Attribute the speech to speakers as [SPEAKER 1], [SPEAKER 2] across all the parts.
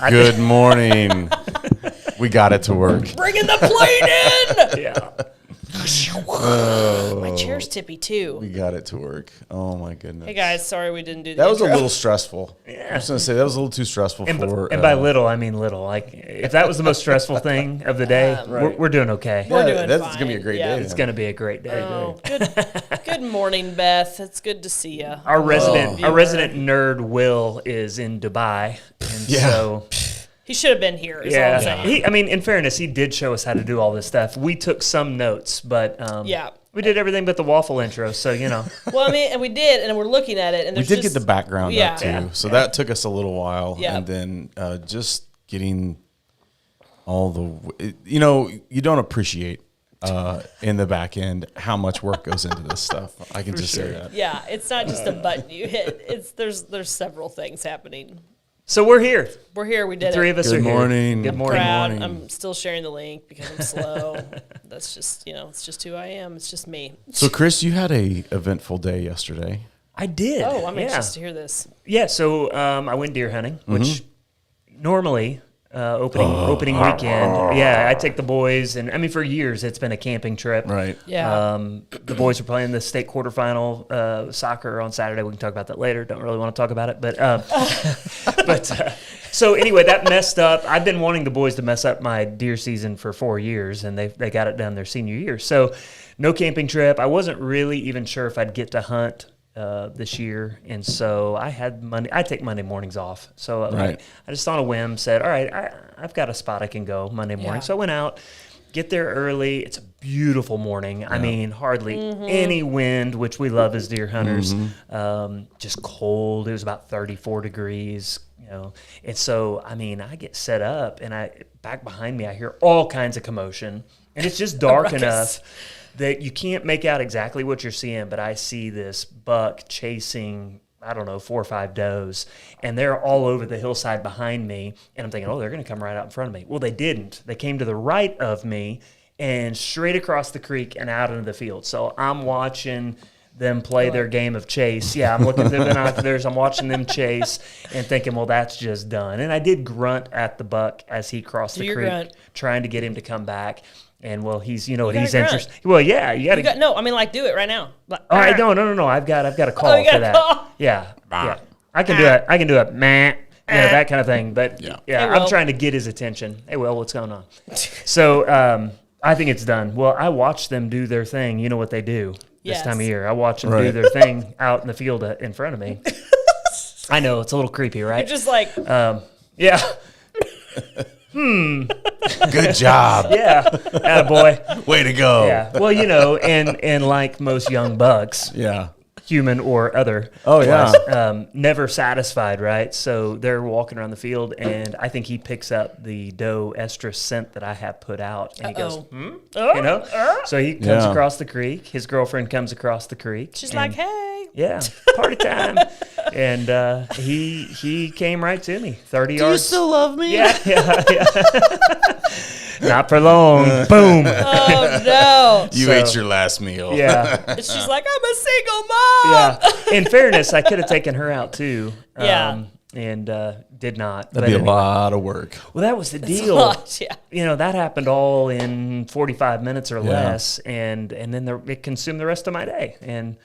[SPEAKER 1] Good morning. We got it to work.
[SPEAKER 2] Bringing the plane in.
[SPEAKER 3] Yeah.
[SPEAKER 2] My chair's tippy too.
[SPEAKER 1] We got it to work. Oh my goodness.
[SPEAKER 2] Hey guys, sorry we didn't do that.
[SPEAKER 1] That was a little stressful. Yeah. I was going to say that was a little too stressful
[SPEAKER 3] And
[SPEAKER 1] for.
[SPEAKER 3] by little, I mean little. Like if that was the most stressful thing of the day, we're doing okay.
[SPEAKER 2] We're doing
[SPEAKER 1] that's
[SPEAKER 2] fine.
[SPEAKER 1] going to be a great day.
[SPEAKER 3] It's going to be a great day.
[SPEAKER 2] Oh, good morning, Beth. It's good to see you.
[SPEAKER 3] Our resident nerd Will is in Dubai, and so
[SPEAKER 2] he should have been here. Is all I'm saying.
[SPEAKER 3] I mean, in fairness, he did show us how to do all this stuff. We took some notes, but we did everything but the waffle intro. So
[SPEAKER 2] Well, I mean, and we did, and we're looking at it, and
[SPEAKER 1] we did get the background up too.
[SPEAKER 2] Yeah.
[SPEAKER 1] So that took us a little while, and then just getting all the you don't appreciate. In the back end, how much work goes into this stuff. I can just say that.
[SPEAKER 2] Yeah, it's not just a button you hit. There's several things happening.
[SPEAKER 3] So we're here.
[SPEAKER 2] We're here. We did
[SPEAKER 3] Three
[SPEAKER 2] it.
[SPEAKER 3] of us
[SPEAKER 1] Good
[SPEAKER 3] are
[SPEAKER 1] morning.
[SPEAKER 3] here. Good morning.
[SPEAKER 2] Proud.
[SPEAKER 1] morning.
[SPEAKER 2] I'm still sharing the link because I'm slow. That's just it's just who I am. It's just me.
[SPEAKER 1] So, Chris, you had a eventful day yesterday.
[SPEAKER 3] I did.
[SPEAKER 2] Oh, I'm anxious to hear this.
[SPEAKER 3] Yeah, so I went deer hunting, which normally opening weekend. Yeah, I take the boys, and I mean for years it's been a camping trip.
[SPEAKER 1] Right.
[SPEAKER 2] Yeah.
[SPEAKER 3] The boys are playing the state quarterfinal soccer on Saturday. We can talk about that later. Don't really want to talk about it, but so anyway, that messed up. I've been wanting the boys to mess up my deer season for 4 years, and they got it done their senior year. So no camping trip. I wasn't really even sure if I'd get to hunt this year, and so I take Monday mornings off. So I just on a whim said, all right, I've got a spot I can go Monday morning. So I went out, get there early. It's a beautiful morning. Yeah. I mean, hardly any wind, which we love as deer hunters. Just cold. It was about 34 degrees, and so I mean, I get set up, and back behind me I hear all kinds of commotion, and it's just dark enough that you can't make out exactly what you're seeing, but I see this buck chasing, 4 or 5 does, and they're all over the hillside behind me, and I'm thinking, they're going to come right out in front of me. Well, they didn't. They came to the right of me and straight across the creek and out into the field. So I'm watching them play their game of chase. Yeah, I'm looking through the binoculars. I'm watching them chase and thinking, well, that's just done. And I did grunt at the buck as he crossed the creek, trying to get him to come back. And he's he's interested. Well, yeah, you got to.
[SPEAKER 2] No, I mean no, it right now.
[SPEAKER 3] No. I've got a call for that. Call? Yeah. I can do it. I can do it. That kind of thing. But I'm trying to get his attention. Hey, Will, what's going on? So I think it's done. Well, I watch them do their thing. You know what they do this time of year. I watch them do their thing out in the field in front of me. I know it's a little creepy, right?
[SPEAKER 2] You're just like,
[SPEAKER 1] Good job.
[SPEAKER 3] Yeah. Attaboy.
[SPEAKER 1] Way to go.
[SPEAKER 3] Yeah. Well, and like most young bucks, human or other, never satisfied, right? So they're walking around the field, and I think he picks up the doe estrus scent that I have put out, and he goes, So he comes across the creek. His girlfriend comes across the creek.
[SPEAKER 2] She's like, hey.
[SPEAKER 3] Yeah, party time. And he came right to me, 30 yards.
[SPEAKER 1] Do you still love me?
[SPEAKER 3] Yeah. Not for long. Boom.
[SPEAKER 2] Oh, no.
[SPEAKER 1] You ate your last meal.
[SPEAKER 3] Yeah.
[SPEAKER 2] She's like, I'm a single mom.
[SPEAKER 3] Yeah. In fairness, I could have taken her out too. And did not.
[SPEAKER 1] That'd be a lot of work.
[SPEAKER 3] Well, that was the deal. That happened all in 45 minutes or less, and then it consumed the rest of my day. And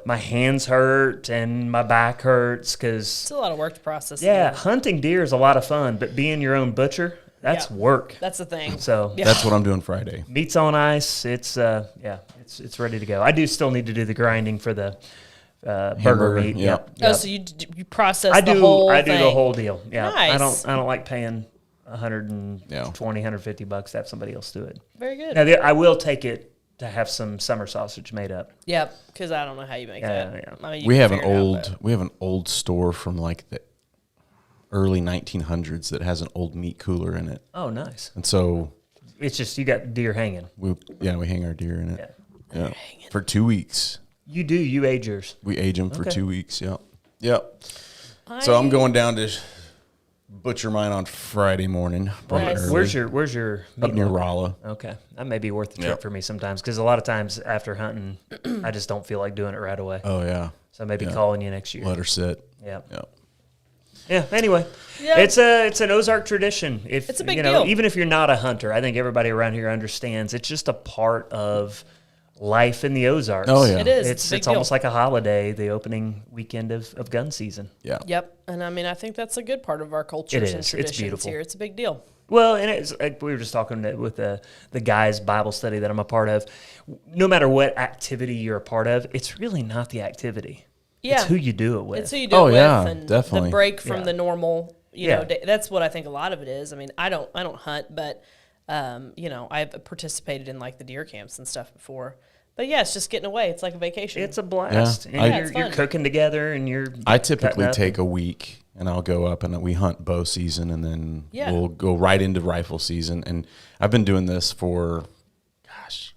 [SPEAKER 3] my hands hurt and my back hurts because
[SPEAKER 2] it's a lot of work to process.
[SPEAKER 3] Yeah, hunting deer is a lot of fun, but being your own butcher, that's work.
[SPEAKER 2] That's the thing.
[SPEAKER 3] So
[SPEAKER 1] that's what I'm doing Friday.
[SPEAKER 3] Meat's on ice. It's it's ready to go. I do still need to do the grinding for the burger meat. Yep.
[SPEAKER 2] Oh, so you process the whole thing.
[SPEAKER 3] I do the whole deal. Yeah.
[SPEAKER 2] Nice.
[SPEAKER 3] I don't like paying $120, $150 to have somebody else do it.
[SPEAKER 2] Very good.
[SPEAKER 3] Now, I will take it to have some summer sausage made up.
[SPEAKER 2] Yep, because I don't know how you make that.
[SPEAKER 3] Yeah.
[SPEAKER 2] I mean,
[SPEAKER 1] we have an old store from like the early 1900s that has an old meat cooler in it.
[SPEAKER 3] Oh, nice.
[SPEAKER 1] And so
[SPEAKER 3] it's just you got deer hanging.
[SPEAKER 1] We hang our deer in it. Yeah. For 2 weeks.
[SPEAKER 3] You do. You age yours.
[SPEAKER 1] We age them for 2 weeks. Yep. So I'm going down to butcher mine on Friday morning.
[SPEAKER 2] Nice.
[SPEAKER 3] Where's your
[SPEAKER 1] up near Rolla?
[SPEAKER 3] Okay, that may be worth the trip for me sometimes because a lot of times after hunting, I just don't feel like doing it right away.
[SPEAKER 1] Oh yeah.
[SPEAKER 3] So maybe calling you next year.
[SPEAKER 1] Let her sit.
[SPEAKER 3] Yep. Yeah. Anyway, it's an Ozark tradition. If
[SPEAKER 2] it's a big deal.
[SPEAKER 3] Even if you're not a hunter, I think everybody around here understands it's just a part of life in the Ozarks.
[SPEAKER 1] Oh yeah,
[SPEAKER 2] it is.
[SPEAKER 3] It's almost like a holiday, the opening weekend of gun season.
[SPEAKER 1] Yeah.
[SPEAKER 2] Yep. And I mean, I think that's a good part of our cultures and traditions
[SPEAKER 3] It's beautiful.
[SPEAKER 2] here. It's a big deal.
[SPEAKER 3] Well, and it's like we were just talking with the guys' Bible study that I'm a part of. No matter what activity you're a part of, it's really not the activity.
[SPEAKER 2] Yeah.
[SPEAKER 3] It's who you do it with.
[SPEAKER 2] It's who you do it with, and
[SPEAKER 1] definitely.
[SPEAKER 2] the break from the normal. You know,
[SPEAKER 3] Yeah.
[SPEAKER 2] that's what I think a lot of it is. I mean, I don't hunt, but I've participated in like the deer camps and stuff before. But yeah, it's just getting away. It's like a vacation.
[SPEAKER 3] It's a blast.
[SPEAKER 1] Yeah.
[SPEAKER 3] And you're cooking together, and
[SPEAKER 1] I typically take a week, and I'll go up and we hunt bow season, and then we'll go right into rifle season. And I've been doing this for, gosh,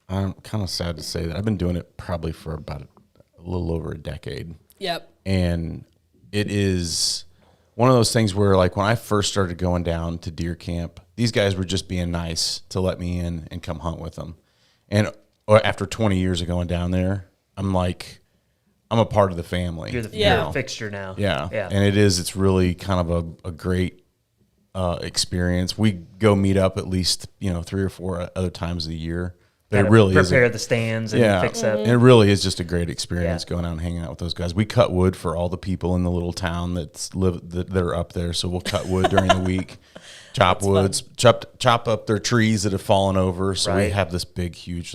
[SPEAKER 1] I'm kind of sad to say that I've been doing it probably for about a little over a decade.
[SPEAKER 2] Yep.
[SPEAKER 1] And it is one of those things where, like, when I first started going down to deer camp, these guys were just being nice to let me in and come hunt with them. And after 20 years of going down there, I'm like, I'm a part of the family.
[SPEAKER 3] You're the fixture now.
[SPEAKER 1] Yeah. And it's really kind of a great experience. We go meet up at least, 3 or 4 other times a year. But it really is.
[SPEAKER 3] Prepare the stands and fix up.
[SPEAKER 1] And it really is just a great experience going out and hanging out with those guys. We cut wood for all the people in the little town that are up there. So we'll cut wood during the week. Chop woods, chop up their trees that have fallen over. So we have this big, huge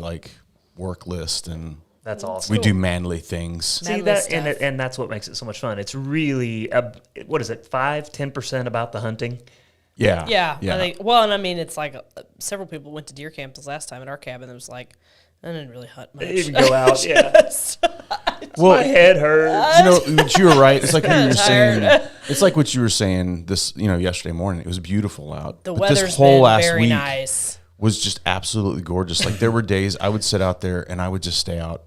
[SPEAKER 1] work list, and
[SPEAKER 3] that's awesome.
[SPEAKER 1] We do manly things.
[SPEAKER 3] See that, and that's what makes it so much fun. It's really 5-10% about the hunting.
[SPEAKER 2] Yeah. I think. Well, and I mean, it's like several people went to deer camp this last time at our cabin. It was like, I didn't really hunt much.
[SPEAKER 3] Didn't go out.
[SPEAKER 1] Well,
[SPEAKER 3] my head hurts.
[SPEAKER 1] But you were right. It's like what you were saying. It's like what you were saying this, yesterday morning. It was beautiful out.
[SPEAKER 2] The weather's this whole been very nice.
[SPEAKER 1] Was just absolutely gorgeous. Like, there were days I would sit out there and I would just stay out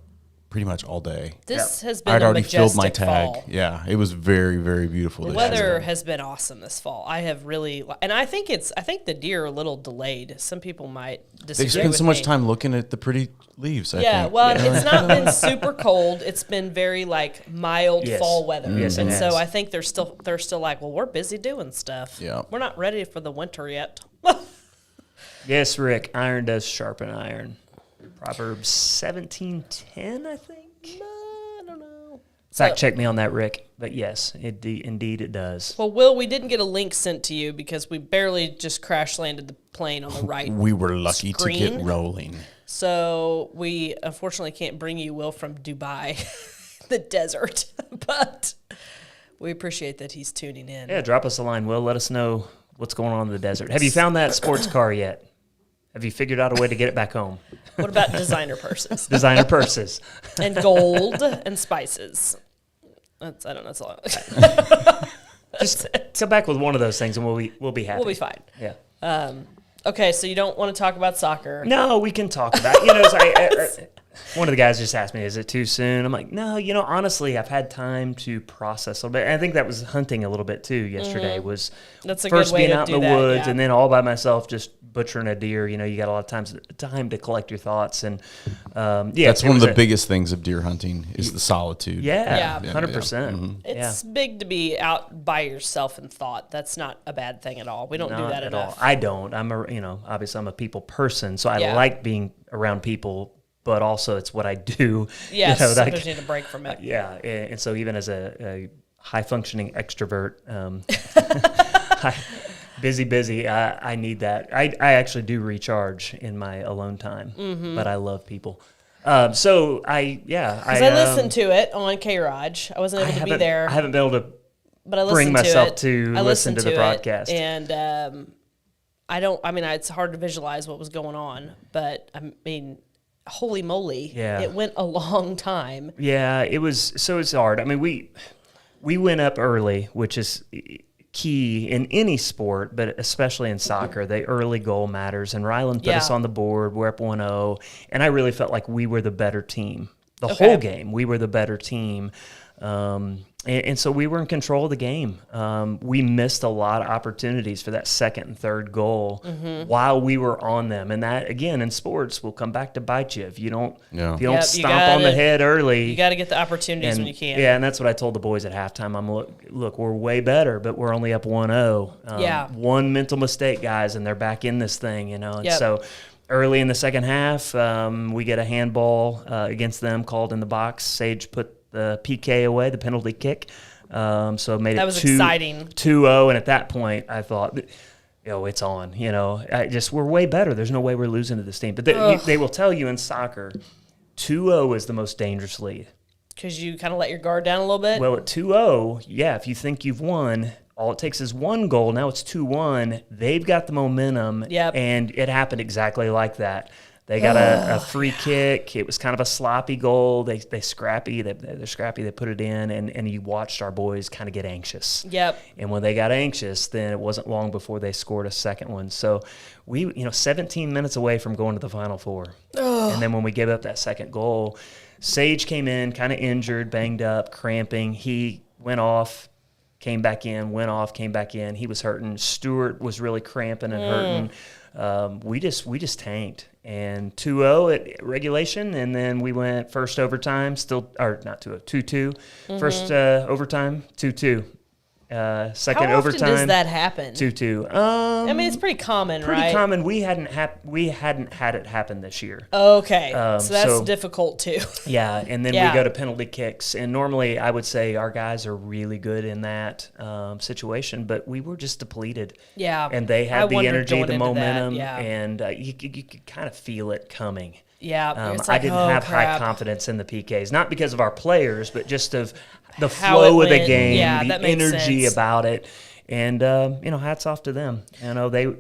[SPEAKER 1] pretty much all day.
[SPEAKER 2] This has been
[SPEAKER 1] I'd already filled my tag.
[SPEAKER 2] Fall.
[SPEAKER 1] Yeah, it was very, very beautiful.
[SPEAKER 2] The weather has been awesome this fall. I have really, and I think the deer are a little delayed. Some people might disagree.
[SPEAKER 1] They spend so much time looking at the pretty leaves. I think.
[SPEAKER 2] Well, it's not been super cold. It's been very mild fall weather, and so I think they're still like, well, we're busy doing stuff.
[SPEAKER 1] Yeah,
[SPEAKER 2] we're not ready for the winter yet.
[SPEAKER 3] Yes, Rick. Iron does sharpen iron. Proverbs 17:10, I think.
[SPEAKER 2] I don't know.
[SPEAKER 3] Fact check me on that, Rick. But yes, indeed it does.
[SPEAKER 2] Well, Will, we didn't get a link sent to you because we barely just crash landed the plane on the right.
[SPEAKER 1] We were lucky to get rolling.
[SPEAKER 2] So we unfortunately can't bring you, Will, from Dubai, the desert. But we appreciate that he's tuning in.
[SPEAKER 3] Yeah, drop us a line, Will. Let us know what's going on in the desert. Have you found that sports car yet? Have you figured out a way to get it back home?
[SPEAKER 2] What about designer purses?
[SPEAKER 3] Designer purses.
[SPEAKER 2] And gold and spices. That's all.
[SPEAKER 3] Just come back with one of those things and we'll be happy.
[SPEAKER 2] We'll be fine.
[SPEAKER 3] Yeah.
[SPEAKER 2] Okay, so you don't want to talk about soccer.
[SPEAKER 3] No, we can talk about it. One of the guys just asked me, is it too soon? I'm like, no, honestly, I've had time to process a little bit. And I think that was hunting a little bit too yesterday. Was
[SPEAKER 2] That's a
[SPEAKER 3] first
[SPEAKER 2] good way
[SPEAKER 3] being
[SPEAKER 2] to
[SPEAKER 3] out
[SPEAKER 2] do
[SPEAKER 3] in the
[SPEAKER 2] that,
[SPEAKER 3] woods and then all by myself just butchering a deer. You got a lot of time to collect your thoughts. And
[SPEAKER 1] that's one of the biggest things of deer hunting is the solitude.
[SPEAKER 3] Yeah, 100%.
[SPEAKER 1] Mm-hmm.
[SPEAKER 2] It's big to be out by yourself in thought. That's not a bad thing at all. We don't do that
[SPEAKER 3] at
[SPEAKER 2] enough.
[SPEAKER 3] all. I don't. Obviously I'm a people person, so I like being around people. But also, it's what I do.
[SPEAKER 2] Yes, sometimes you need a break from it.
[SPEAKER 3] And so even as a high-functioning extrovert, busy, I need that. I actually do recharge in my alone time, but I love people. So I
[SPEAKER 2] listened to it on K-ROG. I wasn't able to be there.
[SPEAKER 3] I haven't been able to bring myself to listen to the broadcast.
[SPEAKER 2] And it's hard to visualize what was going on, but I mean, holy moly, it went a long time.
[SPEAKER 3] Yeah, it's hard. I mean, we went up early, which is key in any sport, but especially in soccer. The early goal matters, and Ryland put us on the board. We're up 1-0, and I really felt like we were the better team. The whole game, we were the better team. And so we were in control of the game. We missed a lot of opportunities for that second and third goal while we were on them. And that, again, in sports, will come back to bite you if you don't stomp on the head early.
[SPEAKER 2] You got to get the opportunities when you can.
[SPEAKER 3] Yeah, and that's what I told the boys at halftime. Look, we're way better, but we're only up 1-0. One mental mistake, guys, and they're back in this thing, And so early in the second half, we get a handball against them called in the box. Sage put the PK away, the penalty kick. So it made
[SPEAKER 2] that
[SPEAKER 3] it
[SPEAKER 2] was exciting.
[SPEAKER 3] 2-0, and at that point, I thought, it's on. We're way better. There's no way we're losing to this team. But they will tell you in soccer, 2-0 is the most dangerous lead.
[SPEAKER 2] Because you kind of let your guard down a little bit?
[SPEAKER 3] Well, at 2-0, if you think you've won, all it takes is one goal. Now it's 2-1. They've got the momentum, and it happened exactly like that. They got a free kick. It was kind of a sloppy goal. They're scrappy. They put it in, and you watched our boys kind of get anxious.
[SPEAKER 2] Yep.
[SPEAKER 3] And when they got anxious, then it wasn't long before they scored a second one. So we, 17 minutes away from going to the Final Four. And then when we gave up that second goal, Sage came in kind of injured, banged up, cramping. He went off, came back in, went off, came back in. He was hurting. Stewart was really cramping and hurting. We just tanked. And 2-0 at regulation, and then we went first overtime, not 2-2. First overtime, 2-2. Second
[SPEAKER 2] How often
[SPEAKER 3] overtime.
[SPEAKER 2] does that happen?
[SPEAKER 3] 2-2.
[SPEAKER 2] I mean, it's pretty common, right?
[SPEAKER 3] Pretty common. We hadn't had it happen this year.
[SPEAKER 2] Okay, so that's difficult too.
[SPEAKER 3] Yeah, and then we go to penalty kicks, and normally I would say our guys are really good in that situation, but we were just depleted.
[SPEAKER 2] Yeah,
[SPEAKER 3] and they had the energy, the momentum,
[SPEAKER 2] that,
[SPEAKER 3] and you could kind of feel it coming.
[SPEAKER 2] Yeah,
[SPEAKER 3] I didn't have high confidence in the PKs, not because of our players, but just of the flow of the game, the energy about it. And, hats off to them.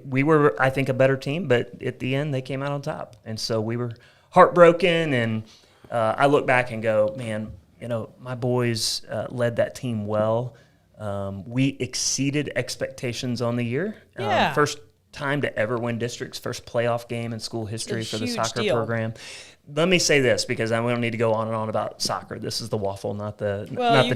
[SPEAKER 3] We were, I think, a better team, but at the end, they came out on top. And so we were heartbroken, and I look back and go, man, my boys led that team well. We exceeded expectations on the year. First time to ever win districts, first playoff game in school history for the soccer program. Let me say this, because we don't need to go on and on about soccer. This is the waffle, not the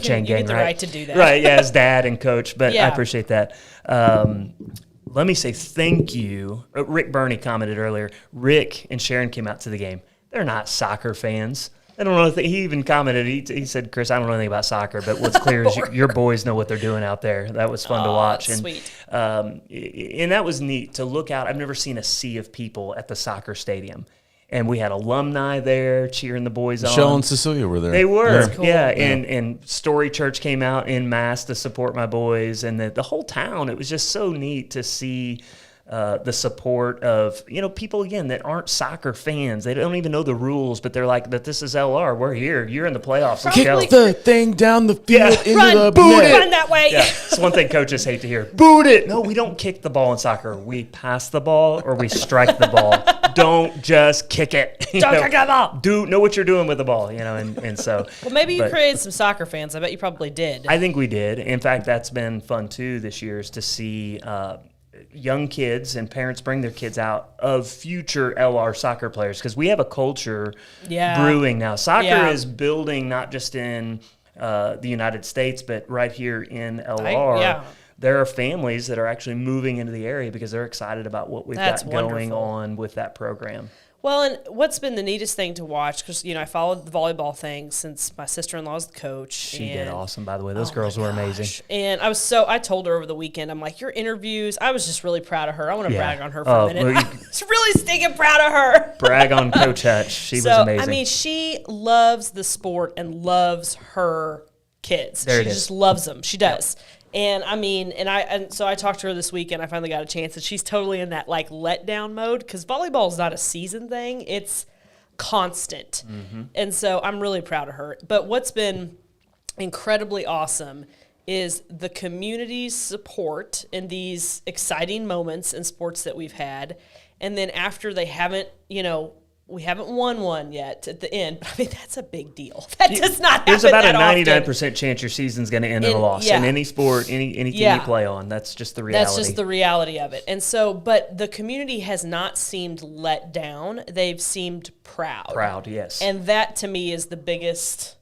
[SPEAKER 3] chain gang,
[SPEAKER 2] you get the right to do that.
[SPEAKER 3] Right, as dad and coach, but I appreciate that. Let me say thank you. Rick Burney commented earlier. Rick and Sharon came out to the game. They're not soccer fans. I don't know. He even commented. He said, "Chris, I don't know anything about soccer, but what's clear is your boys know what they're doing out there." That was fun to watch, and
[SPEAKER 2] sweet.
[SPEAKER 3] And that was neat to look out. I've never seen a sea of people at the soccer stadium, and we had alumni there cheering the boys on.
[SPEAKER 1] Michelle and Cecilia were there.
[SPEAKER 3] They were, cool. And Story Church came out en masse to support my boys, and the whole town. It was just so neat to see. The support of people again that aren't soccer fans. They don't even know the rules, but they're like, "But this is LR. We're here. You're in the playoffs.
[SPEAKER 1] Kick the thing down the field into the
[SPEAKER 2] boot it. Run that way."
[SPEAKER 3] Yeah, it's one thing coaches hate to hear. Boot it. No, we don't kick the ball in soccer. We pass the ball or we strike the ball. Don't just kick it.
[SPEAKER 2] Don't kick the ball.
[SPEAKER 3] Know what you're doing with the ball. And so.
[SPEAKER 2] Well, maybe you created some soccer fans. I bet you probably did.
[SPEAKER 3] I think we did. In fact, that's been fun too this year, is to see. Young kids and parents bring their kids out of future LR soccer players, because we have a culture brewing now. Soccer is building not just in the United States, but right here in LR. There are families that are actually moving into the area because they're excited about what we've got going on with that program.
[SPEAKER 2] Well, and what's been the neatest thing to watch, because, I followed the volleyball thing since my sister-in-law's the coach.
[SPEAKER 3] She did awesome, by the way. Those girls were amazing.
[SPEAKER 2] And I told her over the weekend, I'm like, your interviews, I was just really proud of her. I want to brag on her for a minute. I was really stinking proud of her.
[SPEAKER 3] Brag on Coach Hutch. She was amazing. I mean,
[SPEAKER 2] she loves the sport and loves her kids. She just loves them. She does. Yep. And so I talked to her this weekend. I finally got a chance, and she's totally in that letdown mode, because volleyball is not a season thing; it's constant. Mm-hmm. And so I'm really proud of her. But what's been incredibly awesome is the community's support in these exciting moments in sports that we've had, and then after they haven't, we haven't won one yet at the end, but that's a big deal. That does not happen.
[SPEAKER 3] There's about
[SPEAKER 2] that
[SPEAKER 3] a 99% chance your season's going to end in a loss in any sport, any team you play on. That's just the reality.
[SPEAKER 2] That's just the reality of it. And so, but the community has not seemed let down. They've seemed proud.
[SPEAKER 3] Proud, yes.
[SPEAKER 2] And that to me is the biggest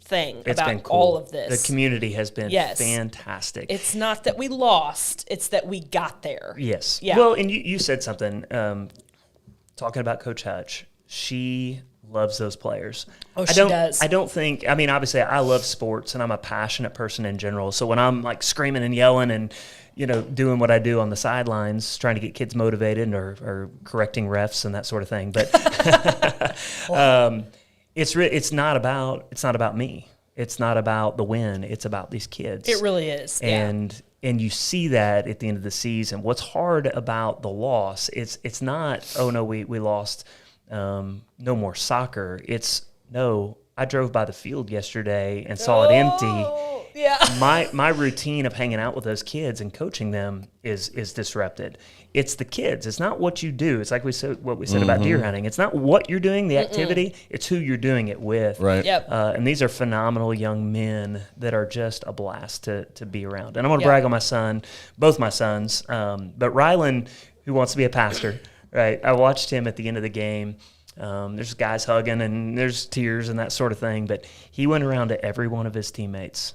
[SPEAKER 2] thing about cool. all of this.
[SPEAKER 3] The community has been fantastic.
[SPEAKER 2] It's not that we lost, it's that we got there.
[SPEAKER 3] Yes. Yeah. Well, and you said something, talking about Coach Hutch. She loves those players.
[SPEAKER 2] Oh, she does.
[SPEAKER 3] I don't think, I mean, obviously I love sports and I'm a passionate person in general. So when I'm like screaming and yelling and, doing what I do on the sidelines, trying to get kids motivated or correcting refs and that sort of thing. But it's not about me. It's not about the win. It's about these kids.
[SPEAKER 2] It really is.
[SPEAKER 3] And you see that at the end of the season. What's hard about the loss, it's not, oh no, we lost, no more soccer. It's, no, I drove by the field yesterday and saw it empty.
[SPEAKER 2] Yeah.
[SPEAKER 3] My routine of hanging out with those kids and coaching them is disrupted. It's the kids. It's not what you do. It's like what we said about deer hunting. It's not what you're doing, the activity. It's who you're doing it with.
[SPEAKER 1] Right.
[SPEAKER 2] Yep.
[SPEAKER 3] And these are phenomenal young men that are just a blast to be around. And I'm going to brag on my son, both my sons. But Rylan, who wants to be a pastor, right? I watched him at the end of the game. There's guys hugging and there's tears and that sort of thing. But he went around to every one of his teammates,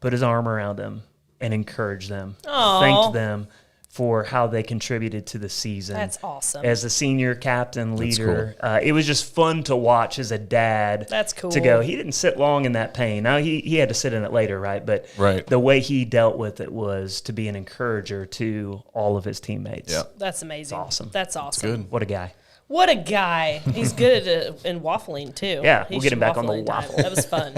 [SPEAKER 3] put his arm around them, and encouraged them, thanked them for how they contributed to the season.
[SPEAKER 2] That's awesome.
[SPEAKER 3] As a senior captain, leader, cool. It was just fun to watch as a dad.
[SPEAKER 2] That's cool.
[SPEAKER 3] To go, he didn't sit long in that pain. Now, he had to sit in it later, right? But the way he dealt with it was to be an encourager to all of his teammates.
[SPEAKER 1] Yeah.
[SPEAKER 2] That's amazing.
[SPEAKER 3] That's awesome.
[SPEAKER 2] That's awesome.
[SPEAKER 1] That's good.
[SPEAKER 3] What a guy.
[SPEAKER 2] What a guy. He's good at in waffling, too.
[SPEAKER 3] Yeah, we'll get him back on the waffle.
[SPEAKER 2] That was fun.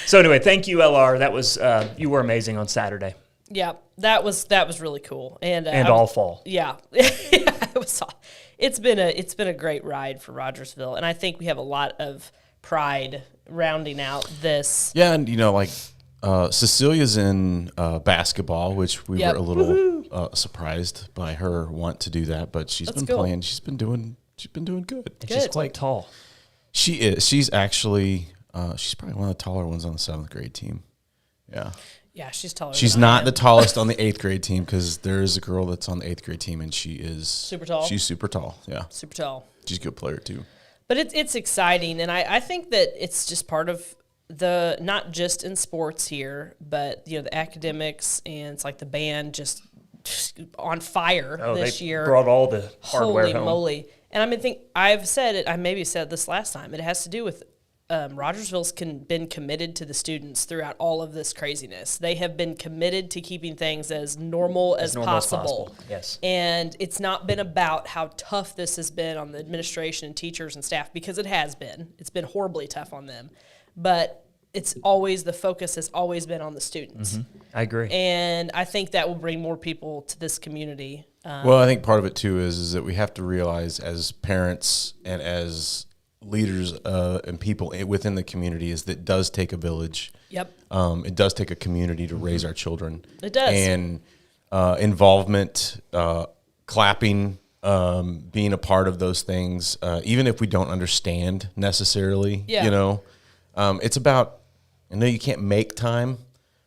[SPEAKER 3] So anyway, thank you, LR. That was you were amazing on Saturday.
[SPEAKER 2] Yeah, that was really cool. And
[SPEAKER 3] all fall.
[SPEAKER 2] Yeah. It was. It's been a great ride for Rogersville, and I think we have a lot of pride rounding out this.
[SPEAKER 1] Yeah, and Cecilia's in basketball, which we were a little surprised by her want to do that, but she's been playing. She's been doing good.
[SPEAKER 3] And she's quite tall.
[SPEAKER 1] She is. She's actually she's probably one of the taller ones on the 7th grade team. Yeah.
[SPEAKER 2] Yeah, she's taller.
[SPEAKER 1] She's not the tallest on the 8th grade team because there is a girl that's on the 8th grade team and she is
[SPEAKER 2] super tall.
[SPEAKER 1] She's super tall. Yeah.
[SPEAKER 2] Super tall.
[SPEAKER 1] She's a good player too.
[SPEAKER 2] But it's exciting, and I think that it's just part of the, not just in sports here, but the academics, and it's like the band just on fire this year.
[SPEAKER 3] Brought all the hardware
[SPEAKER 2] Holy
[SPEAKER 3] home.
[SPEAKER 2] moly. And I've said it, I maybe said this last time, it has to do with Rogersville's been committed to the students throughout all of this craziness. They have been committed to keeping things as normal as possible.
[SPEAKER 3] Yes.
[SPEAKER 2] And it's not been about how tough this has been on the administration and teachers and staff, because it has been. It's been horribly tough on them. But the focus has always been on the students.
[SPEAKER 3] Mm-hmm. I agree.
[SPEAKER 2] And I think that will bring more people to this community.
[SPEAKER 1] Well, I think part of it too is that we have to realize as parents and as leaders and people within the community is that it does take a village.
[SPEAKER 2] Yep.
[SPEAKER 1] It does take a community to raise our children.
[SPEAKER 2] It does.
[SPEAKER 1] And involvement, clapping, being a part of those things, even if we don't understand necessarily, it's about, I know you can't make time,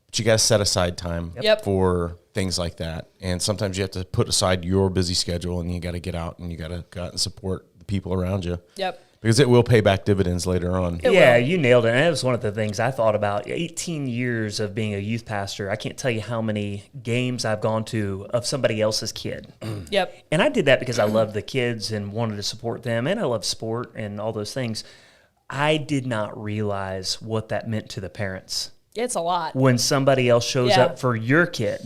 [SPEAKER 1] but you got to set aside time for things like that. And sometimes you have to put aside your busy schedule and you got to get out and you got to go out and support the people around you.
[SPEAKER 2] Yep.
[SPEAKER 1] Because it will pay back dividends later on.
[SPEAKER 3] Yeah, you nailed it. And that was one of the things I thought about. 18 years of being a youth pastor, I can't tell you how many games I've gone to of somebody else's kid.
[SPEAKER 2] Yep.
[SPEAKER 3] And I did that because I loved the kids and wanted to support them, and I love sport and all those things. I did not realize what that meant to the parents.
[SPEAKER 2] It's a lot.
[SPEAKER 3] When somebody else shows up for your kid.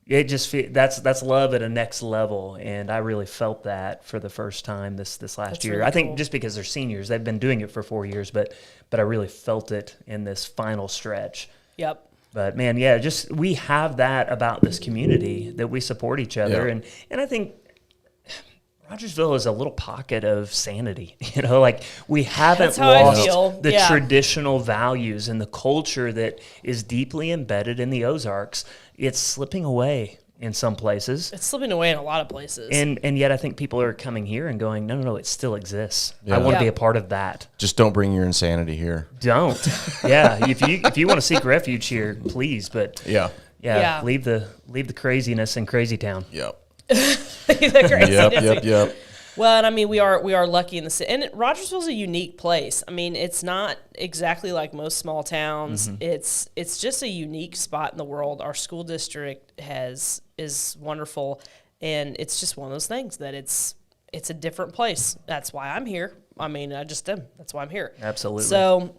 [SPEAKER 3] It just that's love at a next level, and I really felt that for the first time this last year.
[SPEAKER 2] Really
[SPEAKER 3] I think
[SPEAKER 2] cool.
[SPEAKER 3] just because they're seniors, they've been doing it for 4 years, but I really felt it in this final stretch.
[SPEAKER 2] Yep.
[SPEAKER 3] But man, just we have that about this community, that we support each other, and I think Rogersville is a little pocket of sanity. Like we haven't lost the traditional values and the culture that is deeply embedded in the Ozarks. It's slipping away in some places.
[SPEAKER 2] It's slipping away in a lot of places.
[SPEAKER 3] And yet I think people are coming here and going, no, it still exists. I want to be a part of that.
[SPEAKER 1] Just don't bring your insanity here.
[SPEAKER 3] Don't. If you want to seek refuge here, please. But leave the craziness in Crazy Town.
[SPEAKER 1] Yep.
[SPEAKER 2] The craziness.
[SPEAKER 1] Yep.
[SPEAKER 2] Well, and I mean, we are lucky in the city. And Rogersville's a unique place. I mean, it's not exactly like most small towns. Mm-hmm. It's just a unique spot in the world. Our school district is wonderful, and it's just one of those things that it's a different place. That's why I'm here. I mean, I just am. That's why I'm here.
[SPEAKER 3] Absolutely.
[SPEAKER 2] So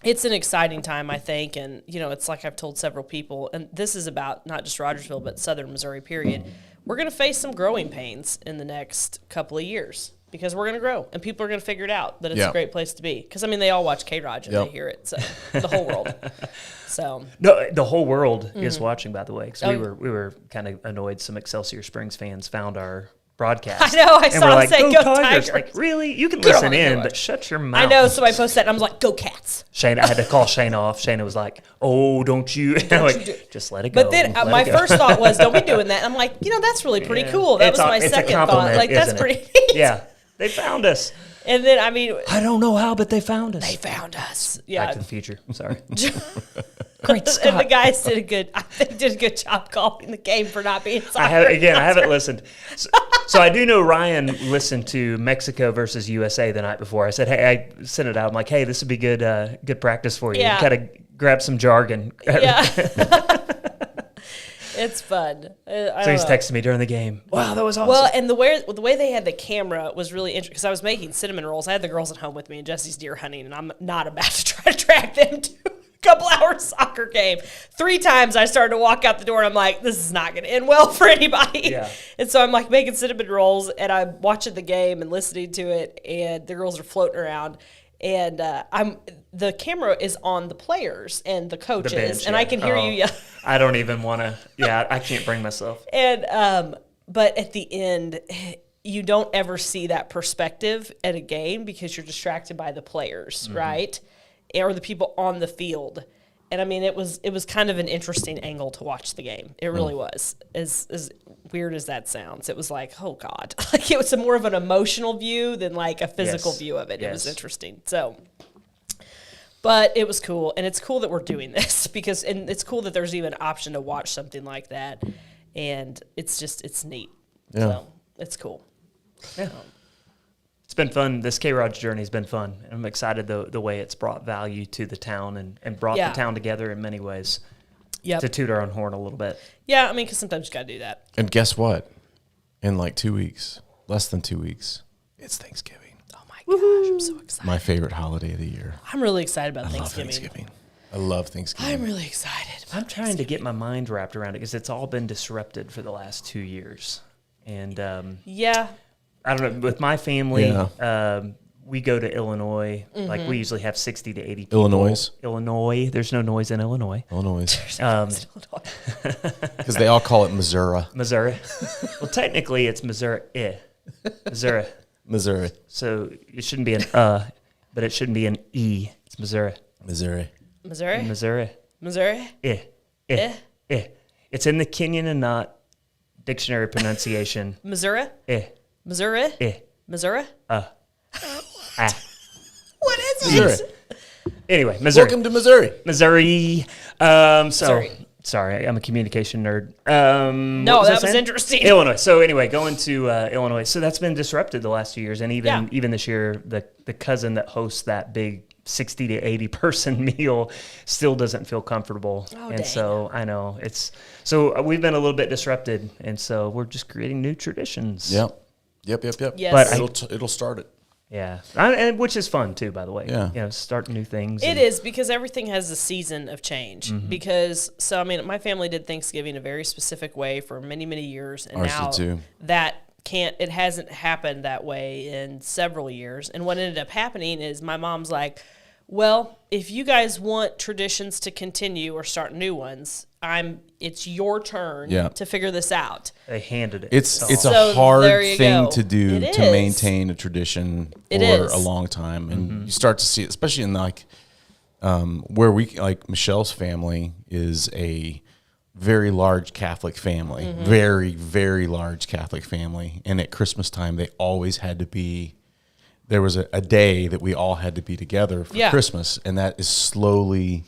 [SPEAKER 2] it's an exciting time, I think, and it's like I've told several people, and this is about not just Rogersville, but Southern Missouri, period. We're going to face some growing pains in the next couple of years because we're going to grow, and people are going to figure it out that it's a great place to be. Because, I mean, they all watch K-ROG and they hear it, so the whole world. So
[SPEAKER 3] no, the whole world is watching, by the way, because we were kind of annoyed. Some Excelsior Springs fans found our broadcast.
[SPEAKER 2] I know. I saw him say, "Go Tigers!"
[SPEAKER 3] Like, really? You can listen in, but shut your mouth.
[SPEAKER 2] I know. So I posted that, and I was like, "Go Cats!"
[SPEAKER 3] Shane, I had to call Shane off. Shane was like, "Oh, don't you?" Just let it go.
[SPEAKER 2] But then my first thought was, "Don't be doing that." I'm like, that's really pretty cool. That was my second thought. Like, that's pretty neat.
[SPEAKER 3] Yeah, they found us.
[SPEAKER 2] And then, I mean,
[SPEAKER 3] I don't know how, but they found us.
[SPEAKER 2] They found us. Yeah.
[SPEAKER 3] Back to the Future. I'm sorry.
[SPEAKER 2] Great Scott. And the guys did a good job calling the game for not being soccer.
[SPEAKER 3] I haven't listened. So I do know Ryan listened to Mexico versus USA the night before. I said, hey, I sent it out. I'm like, hey, this would be good practice for you.
[SPEAKER 2] Yeah.
[SPEAKER 3] Kind of grab some jargon.
[SPEAKER 2] Yeah. It's fun.
[SPEAKER 3] So he's texting me during the game. Wow, that was awesome.
[SPEAKER 2] Well, and the way they had the camera was really interesting because I was making cinnamon rolls. I had the girls at home with me, and Jesse's deer hunting, and I'm not about to try to track them to a couple-hour soccer game. 3 times I started to walk out the door, and I'm like, this is not going to end well for anybody.
[SPEAKER 3] Yeah.
[SPEAKER 2] And so I'm like making cinnamon rolls, and I'm watching the game and listening to it, and the girls are floating around. And the camera is on the players and the coaches,
[SPEAKER 3] bench,
[SPEAKER 2] and I can hear you yell.
[SPEAKER 3] I don't even want to. Yeah, I can't bring myself.
[SPEAKER 2] And but at the end, you don't ever see that perspective at a game because you're distracted by the players, right, or the people on the field. And I mean, it was kind of an interesting angle to watch the game. It really was. As weird as that sounds, it was like, oh God, like it was more of an emotional view than like a physical view of it. Yes. It was interesting. So, but it was cool, and it's cool that we're doing this and it's cool that there's even an option to watch something like that, and it's neat. Yeah. So it's cool.
[SPEAKER 3] Yeah. It's been fun. This K-ROG journey has been fun. I'm excited the way it's brought value to the town and brought the town together in many ways. To toot our own horn a little bit.
[SPEAKER 2] Yeah, I mean, because sometimes you got to do that.
[SPEAKER 1] And guess what? In like 2 weeks, less than 2 weeks, it's Thanksgiving.
[SPEAKER 2] Oh my gosh, I'm so excited.
[SPEAKER 1] My favorite holiday of the year.
[SPEAKER 2] I'm really excited about
[SPEAKER 1] Thanksgiving. I love Thanksgiving.
[SPEAKER 2] I'm really excited.
[SPEAKER 3] I'm trying to get my mind wrapped around it because it's all been disrupted for the last 2 years. And I don't know, with my family, we go to Illinois. Like, we usually have 60 to 80 people. Illinois. There's no noise in Illinois.
[SPEAKER 1] Because they all call it Missouri.
[SPEAKER 3] Missouri. Well, technically, it's Missouri.
[SPEAKER 1] Missouri.
[SPEAKER 3] So it shouldn't be an but it shouldn't be an E. It's Missouri.
[SPEAKER 2] Missouri?
[SPEAKER 3] It's in the Kenyon and Knott dictionary pronunciation.
[SPEAKER 2] Missouri? Missouri? Missouri?
[SPEAKER 3] What
[SPEAKER 2] is
[SPEAKER 1] Missouri.
[SPEAKER 2] it?
[SPEAKER 3] Anyway, Missouri.
[SPEAKER 1] Welcome to Missouri.
[SPEAKER 3] Missouri. Sorry, I'm a communication nerd.
[SPEAKER 2] No, that was interesting.
[SPEAKER 3] Illinois. So anyway, going to Illinois. So that's been disrupted the last 2 years, and even this year, the cousin that hosts that big 60 to 80 person meal still doesn't feel comfortable.
[SPEAKER 2] Dang.
[SPEAKER 3] So I know so we've been a little bit disrupted, and so we're just creating new traditions.
[SPEAKER 1] Yep.
[SPEAKER 2] Yes.
[SPEAKER 1] But it'll start it.
[SPEAKER 3] Yeah, and which is fun too, by the way.
[SPEAKER 1] Yeah,
[SPEAKER 3] start new things.
[SPEAKER 2] It is, because everything has a season of change. Because my family did Thanksgiving a very specific way for many, many years, and
[SPEAKER 1] ours did too.
[SPEAKER 2] It hasn't happened that way in several years. And what ended up happening is my mom's like, well, if you guys want traditions to continue or start new ones, it's your turn to figure this out.
[SPEAKER 3] They handed it.
[SPEAKER 1] It's a hard thing to do to maintain a tradition for a long time. And you start to see it, especially in like where Michelle's family is a very large Catholic family, very, very large Catholic family. And at Christmas time, they always had to be, there was a day that we all had to be together for Christmas. And that is slowly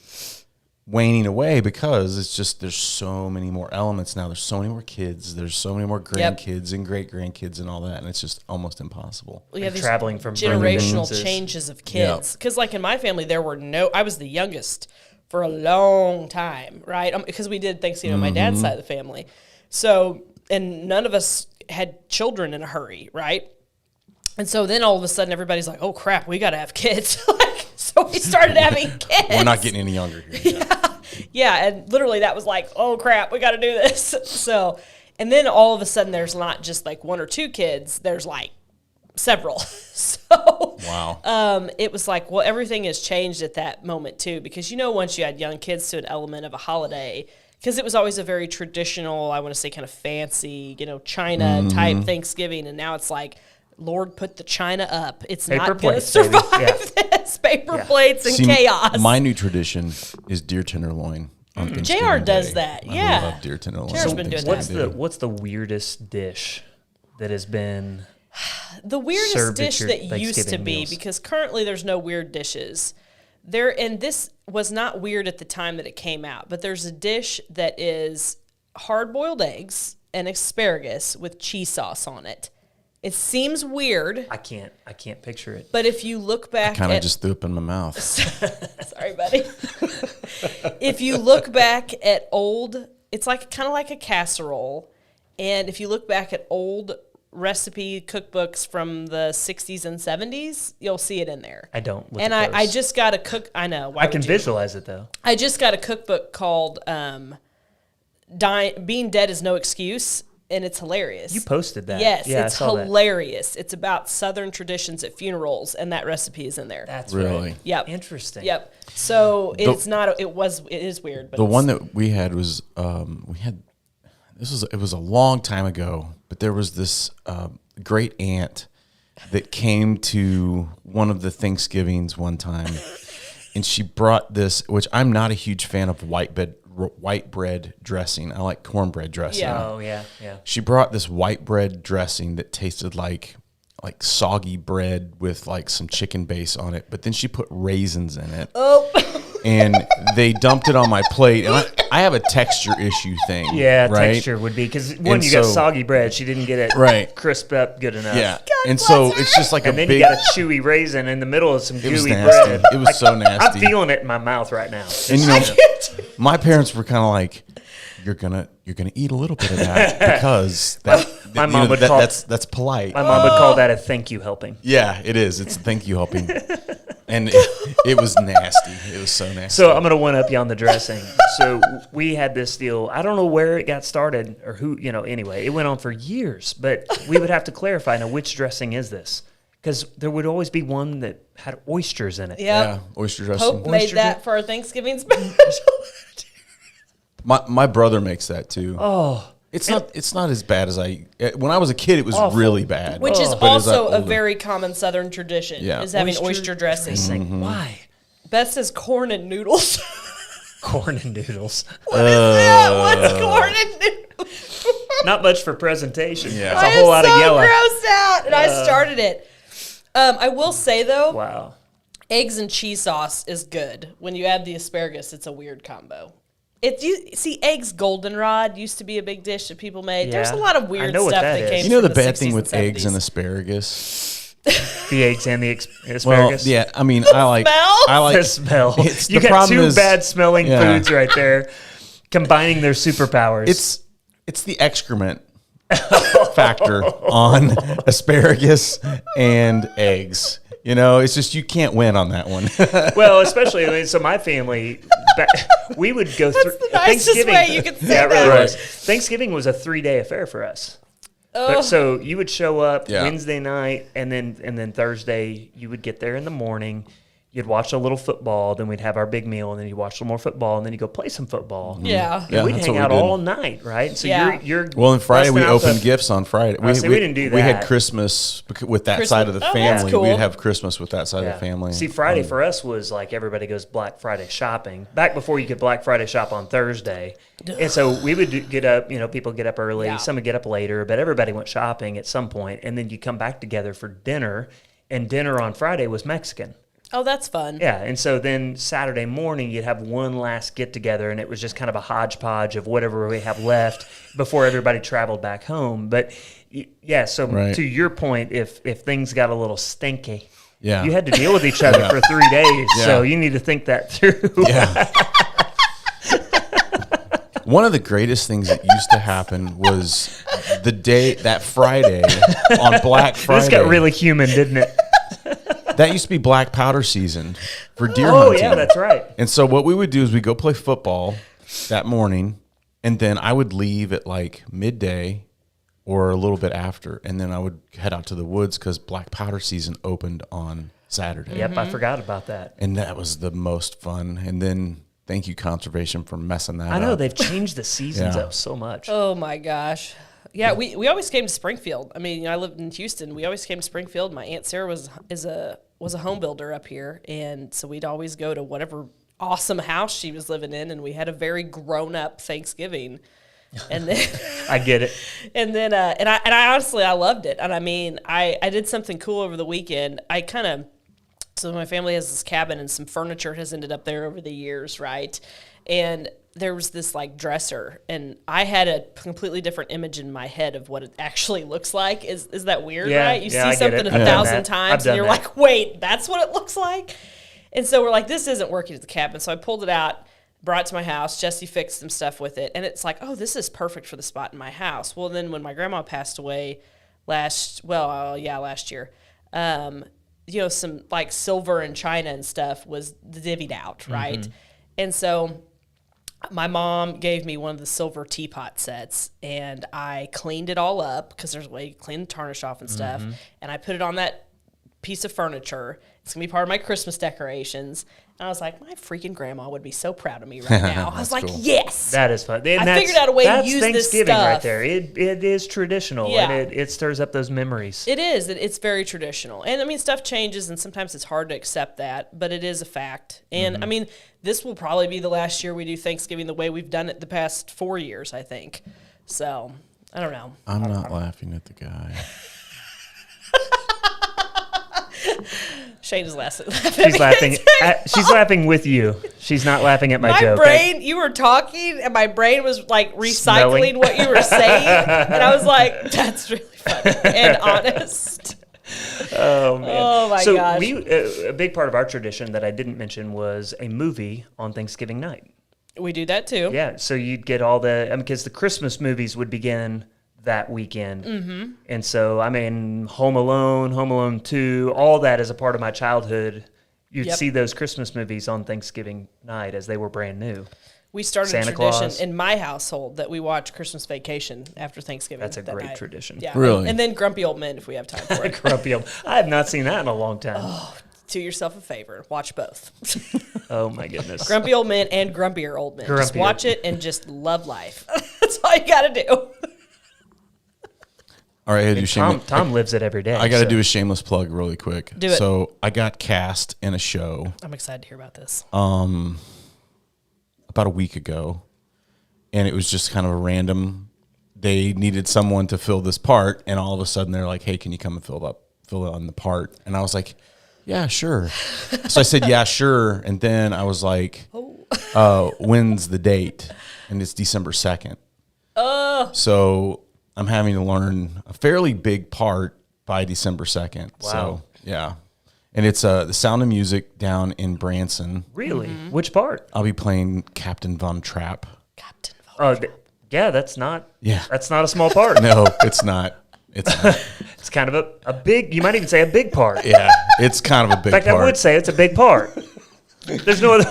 [SPEAKER 1] waning away because it's just there's so many more elements now. There's so many more kids. There's so many more grandkids and great grandkids and all that, and it's just almost impossible.
[SPEAKER 2] We have these
[SPEAKER 3] traveling from
[SPEAKER 2] generational changes of kids. Because like in my family, I was the youngest for a long time, right? Because we did Thanksgiving on my dad's side of the family. So, and none of us had children in a hurry, right? And so then all of a sudden everybody's like, oh crap, we got to have kids. So we started having kids.
[SPEAKER 1] We're not getting any younger here.
[SPEAKER 2] Yeah, and literally that was like, oh crap, we got to do this. So, and then all of a sudden there's not just like one or two kids, there's like several. So,
[SPEAKER 1] wow.
[SPEAKER 2] It was like, well, everything has changed at that moment too, because once you had young kids to an element of a holiday, because it was always a very traditional, I want to say kind of fancy, China type Thanksgiving, and now it's like, Lord, put the china up. It's paper not going to survive this. Paper plates and chaos.
[SPEAKER 1] My new tradition is deer tenderloin.
[SPEAKER 2] JR does that.
[SPEAKER 1] I love deer tenderloin.
[SPEAKER 2] JR's been doing
[SPEAKER 3] that. What's the weirdest dish that has been
[SPEAKER 2] the weirdest dish that used to be?
[SPEAKER 3] Meals?
[SPEAKER 2] Because currently there's no weird dishes. And this was not weird at the time that it came out, but there's a dish that is hard-boiled eggs and asparagus with cheese sauce on it. It seems weird.
[SPEAKER 3] I can't picture it.
[SPEAKER 2] But if you look back,
[SPEAKER 1] I kind of just threw up in my mouth.
[SPEAKER 2] Sorry, buddy. If you look back at it's like kind of like a casserole, and if you look back at old recipe cookbooks from the 60s and 70s, you'll see it in there.
[SPEAKER 3] I don't.
[SPEAKER 2] And I just got a cook. I know.
[SPEAKER 3] I can visualize it though.
[SPEAKER 2] I just got a cookbook called "Being Dead Is No Excuse." And it's hilarious.
[SPEAKER 3] You posted that.
[SPEAKER 2] Yes, it's hilarious. That. It's about Southern traditions at funerals, and that recipe is in there.
[SPEAKER 3] That's
[SPEAKER 1] really
[SPEAKER 3] right.
[SPEAKER 2] Yep.
[SPEAKER 3] Interesting.
[SPEAKER 2] Yep. So it is weird. But
[SPEAKER 1] the one that we had was it was a long time ago, but there was this great aunt that came to one of the Thanksgivings one time, and she brought this, which I'm not a huge fan of white bread dressing. I like cornbread dressing.
[SPEAKER 3] Yeah. Oh yeah.
[SPEAKER 1] She brought this white bread dressing that tasted like soggy bread with like some chicken base on it, but then she put raisins in it.
[SPEAKER 2] Oh.
[SPEAKER 1] And they dumped it on my plate, and I have a texture issue thing.
[SPEAKER 3] Yeah,
[SPEAKER 1] right?
[SPEAKER 3] texture would be because when you got soggy bread, she didn't get it crisped up good enough.
[SPEAKER 1] Yeah, and so it's just like
[SPEAKER 3] and then you got a chewy raisin in the middle of some gooey bread.
[SPEAKER 1] It was so nasty.
[SPEAKER 3] I'm feeling it in my mouth right now.
[SPEAKER 1] And my parents were kind of like, "You're gonna eat a little bit of that because
[SPEAKER 3] my mom would call
[SPEAKER 1] that's polite."
[SPEAKER 3] My mom would call that a thank you helping.
[SPEAKER 1] Yeah, it is. It's a thank you helping. And it was nasty. It was so nasty.
[SPEAKER 3] So I'm going to one-up you on the dressing. So we had this deal. I don't know where it got started or who, anyway. It went on for years. But we would have to clarify, now, which dressing is this? Because there would always be one that had oysters in it.
[SPEAKER 2] Yep.
[SPEAKER 1] Yeah, oyster dressing.
[SPEAKER 2] Hope made that for our Thanksgiving special.
[SPEAKER 1] My brother makes that, too.
[SPEAKER 3] Oh.
[SPEAKER 1] It's not as bad as when I was a kid. It was really bad,
[SPEAKER 2] which is also a very common Southern tradition.
[SPEAKER 1] Yeah.
[SPEAKER 2] Is having oyster dressing.
[SPEAKER 1] Mm-hmm.
[SPEAKER 3] Why?
[SPEAKER 2] Beth says corn and noodles.
[SPEAKER 3] Corn and noodles.
[SPEAKER 2] What is that? What's corn and noodles?
[SPEAKER 3] Not much for presentation.
[SPEAKER 1] Yeah,
[SPEAKER 3] it's a whole lot of yellow.
[SPEAKER 2] I am so grossed out, and I started it. I will say though,
[SPEAKER 3] wow,
[SPEAKER 2] eggs and cheese sauce is good. When you add the asparagus, it's a weird combo. Eggs goldenrod used to be a big dish that people made. Yeah. There's a lot of weird stuff that came.
[SPEAKER 1] The bad thing with eggs and asparagus?
[SPEAKER 3] The eggs and the asparagus.
[SPEAKER 1] Well, yeah, I mean, I like
[SPEAKER 3] the smell. You got two bad smelling foods right there, combining their superpowers.
[SPEAKER 1] It's the excrement factor on asparagus and eggs. It's just you can't win on that one.
[SPEAKER 3] Well, especially so my family, we would go through
[SPEAKER 2] the nicest way you could say that.
[SPEAKER 3] Really was. Thanksgiving was a 3-day affair for us. So you would show up Wednesday night, and then Thursday you would get there in the morning. You'd watch a little football, then we'd have our big meal, and then you watch a little more football, and then you go play some football.
[SPEAKER 2] Yeah.
[SPEAKER 3] And we'd hang out all night, right? So you're
[SPEAKER 1] well, on Friday we opened gifts on Friday. We
[SPEAKER 3] didn't do that.
[SPEAKER 1] We had Christmas with that side of the family.
[SPEAKER 2] That's cool.
[SPEAKER 1] We'd have Christmas with that side of the family.
[SPEAKER 3] See, Friday for us was like everybody goes Black Friday shopping. Back before you could Black Friday shop on Thursday. And so we would get up, people get up early, some would get up later, but everybody went shopping at some point, and then you come back together for dinner, and dinner on Friday was Mexican.
[SPEAKER 2] Oh, that's fun.
[SPEAKER 3] Yeah, and so then Saturday morning you'd have one last get together, and it was just kind of a hodgepodge of whatever we have left before everybody traveled back home. But yeah, so to your point, if things got a little stinky, you had to deal with each other for 3 days. Yeah. So you need to think that through. Yeah.
[SPEAKER 1] One of the greatest things that used to happen was that Friday on Black Friday.
[SPEAKER 3] This got really human, didn't it?
[SPEAKER 1] That used to be black powder season for deer hunting.
[SPEAKER 3] Oh, yeah, that's right.
[SPEAKER 1] And so what we would do is we'd go play football that morning, and then I would leave at like midday or a little bit after, and then I would head out to the woods because black powder season opened on Saturday.
[SPEAKER 3] Yep, I forgot about that.
[SPEAKER 1] And that was the most fun. And then thank you, Conservation, for messing that up.
[SPEAKER 3] I know, they've changed the seasons up so much.
[SPEAKER 2] Oh, my gosh. Yeah, we always came to Springfield. I mean, I lived in Houston. We always came to Springfield. My Aunt Sarah was a home builder up here, and so we'd always go to whatever awesome house she was living in, and we had a very grown-up Thanksgiving. And then
[SPEAKER 3] I get it.
[SPEAKER 2] And then and I honestly I loved it. And I mean, I did something cool over the weekend. So my family has this cabin, and some furniture has ended up there over the years, right? And there was this like dresser, and I had a completely different image in my head of what it actually looks like. Is that weird, right? You see something 1,000 times, and you're like, wait, that's what it looks like? And so we're like, this isn't working at the cabin. So I pulled it out, brought it to my house. Jesse fixed some stuff with it, and it's like, oh, this is perfect for the spot in my house. Well, then when my grandma passed away last year, some like silver and china and stuff was divvied out, right? Mm-hmm. And so my mom gave me one of the silver teapot sets, and I cleaned it all up because there's a way you clean the tarnish off and stuff. Mm-hmm. And I put it on that piece of furniture. It's going to be part of my Christmas decorations. And I was like, my freaking grandma would be so proud of me right now. I was like, cool. Yes.
[SPEAKER 3] That is fun. And
[SPEAKER 2] I figured out a way to use this stuff.
[SPEAKER 3] That's Thanksgiving right there. It is traditional, and it stirs up those memories.
[SPEAKER 2] It is. It's very traditional. And, I mean, stuff changes, and sometimes it's hard to accept that, but it is a fact. And, I mean, this will probably be the last year we do Thanksgiving the way we've done it the past 4 years, I think. So, I don't know.
[SPEAKER 1] I'm not laughing at the guy.
[SPEAKER 2] Shane is laughing.
[SPEAKER 3] She's laughing. She's laughing with you. She's not laughing at my joke.
[SPEAKER 2] My brain, you were talking, and my brain was like recycling what you were saying, and I was like, "That's really funny and honest."
[SPEAKER 3] Oh man!
[SPEAKER 2] Oh my gosh!
[SPEAKER 3] So a big part of our tradition that I didn't mention was a movie on Thanksgiving night.
[SPEAKER 2] We do that too.
[SPEAKER 3] Yeah. So you'd get all because the Christmas movies would begin that weekend. Mm-hmm. And so, I mean, Home Alone 2, all that is a part of my childhood. You'd see those Christmas movies on Thanksgiving night as they were brand new.
[SPEAKER 2] We started Santa a tradition Claus. In my household that we watch Christmas Vacation after Thanksgiving.
[SPEAKER 3] That's a great tradition.
[SPEAKER 2] Yeah.
[SPEAKER 1] Really?
[SPEAKER 2] And then Grumpy Old Men if we have time for it.
[SPEAKER 3] Grumpy Old I have not seen that in a long time.
[SPEAKER 2] Oh, do yourself a favor. Watch both.
[SPEAKER 3] Oh, my goodness.
[SPEAKER 2] Grumpy Old Men and Grumpier Old Men. Just watch it and just love life. That's all you got to do.
[SPEAKER 1] All right, I do shameless.
[SPEAKER 3] Tom lives it every day.
[SPEAKER 1] I got to do a shameless plug really quick.
[SPEAKER 2] Do it.
[SPEAKER 1] So I got cast in a show.
[SPEAKER 2] I'm excited to hear about this.
[SPEAKER 1] About a week ago, and it was just kind of a random. They needed someone to fill this part, and all of a sudden they're like, "Hey, can you come and fill in the part?" And I was like, "Yeah, sure." So I said, "Yeah, sure," and then I was like, "When's the date?" And it's December 2nd. So I'm having to learn a fairly big part by December 2nd. Wow. So, yeah. And it's The Sound of Music down in Branson.
[SPEAKER 3] Really? Mm-hmm. Which part?
[SPEAKER 1] I'll be playing Captain Von Trapp.
[SPEAKER 2] Captain Von Trapp.
[SPEAKER 3] Yeah, that's not a small part.
[SPEAKER 1] No, it's not. It's not.
[SPEAKER 3] It's kind of a big, you might even say a big part.
[SPEAKER 1] Yeah, it's kind of a big part.
[SPEAKER 3] In fact, I would say it's a big part. There's no other.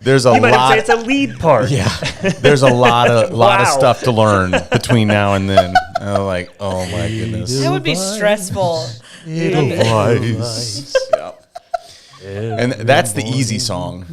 [SPEAKER 1] There's a lot.
[SPEAKER 3] You might even say it's a lead part.
[SPEAKER 1] Yeah. There's a lot of stuff to learn between now and then. I'm like, oh my goodness.
[SPEAKER 2] That would be stressful.
[SPEAKER 1] Edelweiss. Yeah. And that's the easy song.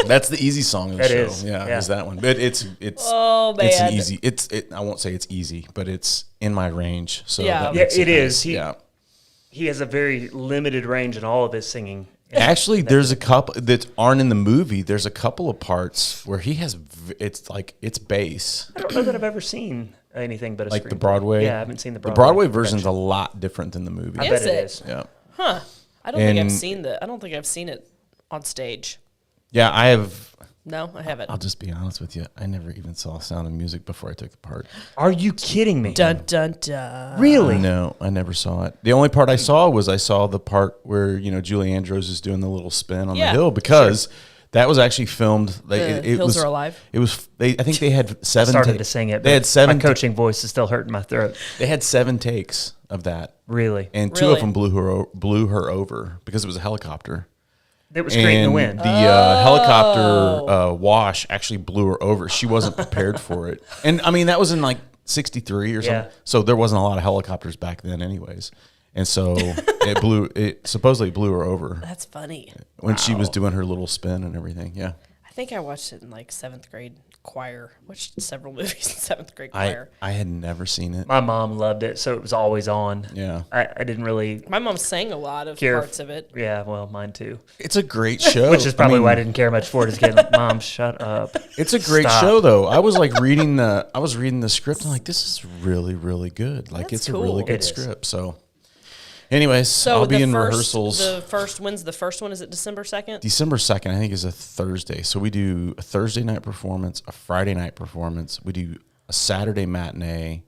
[SPEAKER 1] That's the easy song of the show.
[SPEAKER 3] Is.
[SPEAKER 1] Yeah, is that one. But it's
[SPEAKER 2] oh man,
[SPEAKER 1] it's an easy. I won't say it's easy, but it's in my range. So
[SPEAKER 3] it is. He has a very limited range in all of his singing.
[SPEAKER 1] Actually, there's a couple that aren't in the movie. There's a couple of parts where he has. It's bass.
[SPEAKER 3] I don't know that I've ever seen anything but a
[SPEAKER 1] the Broadway.
[SPEAKER 3] Yeah, I haven't seen the Broadway.
[SPEAKER 1] The Broadway version's a lot different than the movie.
[SPEAKER 3] I bet it is.
[SPEAKER 1] Yeah.
[SPEAKER 2] Huh. I don't think I've seen it on stage.
[SPEAKER 1] Yeah, I have.
[SPEAKER 2] No, I haven't.
[SPEAKER 1] I'll just be honest with you. I never even saw Sound of Music before I took the part.
[SPEAKER 3] Are you kidding me?
[SPEAKER 2] Dun dun dun.
[SPEAKER 3] Really?
[SPEAKER 1] No, I never saw it. The only part I saw was the part where Julie Andrews is doing the little spin on the hill because that was actually filmed.
[SPEAKER 2] Hills Are Alive.
[SPEAKER 1] It was. I think they had 7.
[SPEAKER 3] Started to sing it.
[SPEAKER 1] They had 7.
[SPEAKER 3] My coaching voice is still hurting my throat.
[SPEAKER 1] They had 7 takes of that.
[SPEAKER 3] Really?
[SPEAKER 1] And 2 of them blew her over because it was a helicopter.
[SPEAKER 3] It was creating the wind.
[SPEAKER 1] The helicopter wash actually blew her over. She wasn't prepared for it. And I mean, that was in like 63 or something. So there wasn't a lot of helicopters back then anyways. And so it supposedly blew her over.
[SPEAKER 2] That's funny.
[SPEAKER 1] When she was doing her little spin and everything. Yeah.
[SPEAKER 2] I think I watched it in like 7th grade choir. Watched several movies in 7th grade choir.
[SPEAKER 1] I had never seen it.
[SPEAKER 3] My mom loved it, so it was always on.
[SPEAKER 1] Yeah.
[SPEAKER 3] I didn't really.
[SPEAKER 2] My mom sang a lot of parts of it.
[SPEAKER 3] Yeah, well, mine too.
[SPEAKER 1] It's a great show.
[SPEAKER 3] Which is probably why I didn't care much for it as a kid. Like, Mom, shut up.
[SPEAKER 1] It's a great show though. I was like reading the script and like, this is really, really good. Like it's
[SPEAKER 2] cool.
[SPEAKER 1] a really good script. So anyways, I'll be in rehearsals.
[SPEAKER 2] When's the first one? Is it December 2nd?
[SPEAKER 1] December 2nd, I think, is a Thursday. So we do a Thursday night performance, a Friday night performance. We do a Saturday matinee,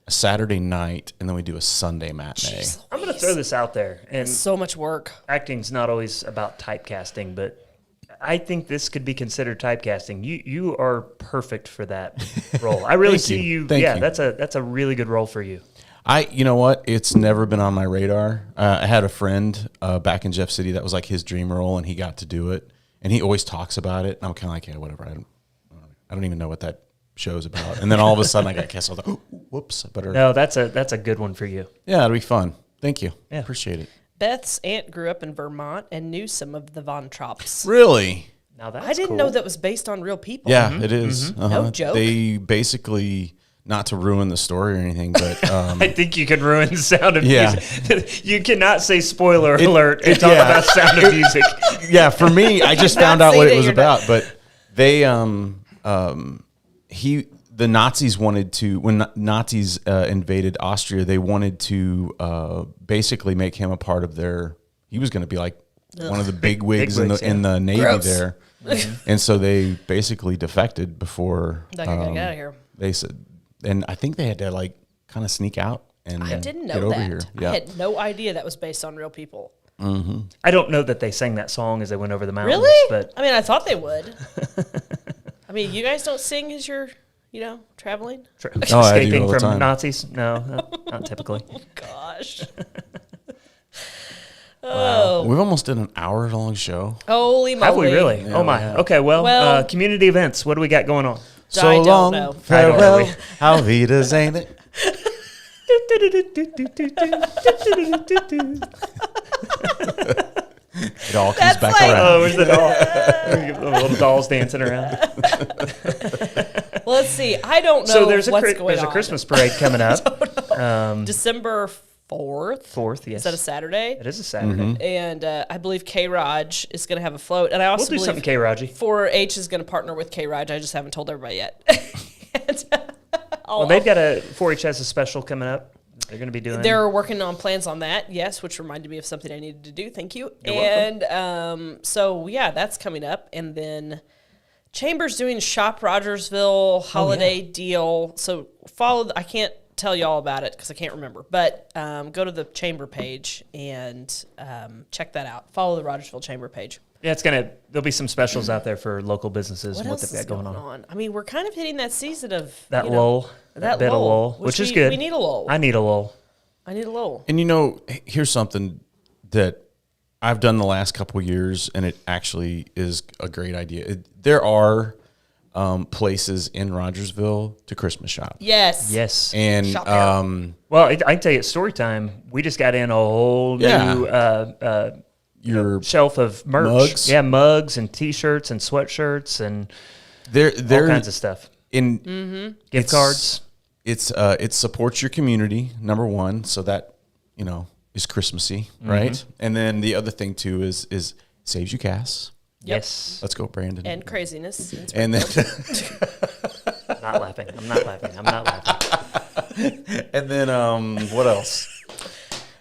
[SPEAKER 1] a Saturday night, and then we do a Sunday matinee.
[SPEAKER 2] Jeez,
[SPEAKER 3] I'm going to throw this out there. And
[SPEAKER 2] so much work.
[SPEAKER 3] Acting's not always about typecasting, but I think this could be considered typecasting. You are perfect for that role. I really see you.
[SPEAKER 1] Thank you.
[SPEAKER 3] That's a really good role for you.
[SPEAKER 1] You know what? It's never been on my radar. I had a friend back in Jeff City that was like his dream role, and he got to do it. And he always talks about it. And I'm kind of like, yeah, whatever. I don't even know what that show's about. And then all of a sudden, I got cast. I was like, oh, whoops, I better.
[SPEAKER 3] No, that's a good one for you.
[SPEAKER 1] Yeah, it'll be fun. Thank you.
[SPEAKER 3] Yeah.
[SPEAKER 1] Appreciate it.
[SPEAKER 2] Beth's aunt grew up in Vermont and knew some of the Von Tropps.
[SPEAKER 1] Really?
[SPEAKER 3] Now that's
[SPEAKER 2] I didn't know that was based on real people.
[SPEAKER 1] Yeah, it is.
[SPEAKER 2] Mm-hmm. No joke.
[SPEAKER 1] They basically. Not to ruin the story or anything, but
[SPEAKER 3] I think you can ruin the Sound of Music. You cannot say spoiler alert and talk about Sound of Music.
[SPEAKER 1] Yeah, for me, I just found out what it was about. But they, the Nazis wanted to, when Nazis invaded Austria, they wanted to basically make him a part of their. He was going to be like one of the big wigs in the Navy there, and so they basically defected before.
[SPEAKER 2] Like, I gotta get out of here.
[SPEAKER 1] They said. And I think they had to like kind of sneak out and
[SPEAKER 2] I didn't know
[SPEAKER 1] get over
[SPEAKER 2] that.
[SPEAKER 1] here. Yeah.
[SPEAKER 2] I had no idea that was based on real people.
[SPEAKER 1] Mm-hmm.
[SPEAKER 3] I don't know that they sang that song as they went over the mountains.
[SPEAKER 2] Really?
[SPEAKER 3] But
[SPEAKER 2] I mean, I thought they would. I mean, you guys don't sing as you're, traveling?
[SPEAKER 3] Escaping from Nazis? No, not typically.
[SPEAKER 2] Oh, gosh. Oh.
[SPEAKER 1] We've almost done an hour-long show.
[SPEAKER 2] Holy moly.
[SPEAKER 3] Have we really?
[SPEAKER 1] Yeah,
[SPEAKER 3] oh, my.
[SPEAKER 1] yeah.
[SPEAKER 3] Okay, well, community events. What do we got going on?
[SPEAKER 1] So
[SPEAKER 2] I don't
[SPEAKER 1] long,
[SPEAKER 2] know.
[SPEAKER 1] farewell, how vidas, ain't it? It all comes back around.
[SPEAKER 3] Oh, where's the doll? The little dolls dancing around.
[SPEAKER 2] Well, let's see. I don't know
[SPEAKER 3] So there's
[SPEAKER 2] a
[SPEAKER 3] Christmas parade coming up.
[SPEAKER 2] December 4th.
[SPEAKER 3] 4th, yes.
[SPEAKER 2] Is that a Saturday?
[SPEAKER 3] It is a Saturday.
[SPEAKER 1] Mm-hmm.
[SPEAKER 2] And I believe K-ROG is going to have a float. And I also
[SPEAKER 3] We'll do
[SPEAKER 2] believe
[SPEAKER 3] something K-ROG.
[SPEAKER 2] 4-H is going to partner with K-ROG. I just haven't told everybody yet.
[SPEAKER 3] Well, they've got 4-H has a special coming up. They're going to be doing.
[SPEAKER 2] They're working on plans on that, yes, which reminded me of something I needed to do. Thank you.
[SPEAKER 3] You're
[SPEAKER 2] welcome. So, yeah, that's coming up. And then Chambers doing Shop Rogersville holiday deal. So follow. I can't tell you all about it because I can't remember. But go to the Chamber page and check that out. Follow the Rogersville Chamber page.
[SPEAKER 3] Yeah, there'll be some specials out there for local businesses and what
[SPEAKER 2] else
[SPEAKER 3] they've
[SPEAKER 2] is
[SPEAKER 3] got going on.
[SPEAKER 2] I mean, we're kind of hitting that season of
[SPEAKER 3] That lull. That bit of lull, which is good.
[SPEAKER 2] We need a lull.
[SPEAKER 3] I need a lull.
[SPEAKER 2] I need a lull.
[SPEAKER 1] And here's something that I've done the last couple of years, and it actually is a great idea. There are places in Rogersville to Christmas shop.
[SPEAKER 2] Yes.
[SPEAKER 1] And
[SPEAKER 3] well, I can tell you, at story time, we just got in a whole new
[SPEAKER 1] your
[SPEAKER 3] shelf of merch.
[SPEAKER 1] Mugs?
[SPEAKER 3] Yeah, mugs and T-shirts and sweatshirts and all kinds of stuff. Gift cards.
[SPEAKER 1] It supports your community, number one, so that is Christmassy, right? And then the other thing too is saves you gas.
[SPEAKER 2] Yep.
[SPEAKER 3] Yes.
[SPEAKER 1] Let's go, Brandon.
[SPEAKER 2] And craziness.
[SPEAKER 1] And then
[SPEAKER 3] I'm not laughing. I'm not laughing.
[SPEAKER 1] and then what else?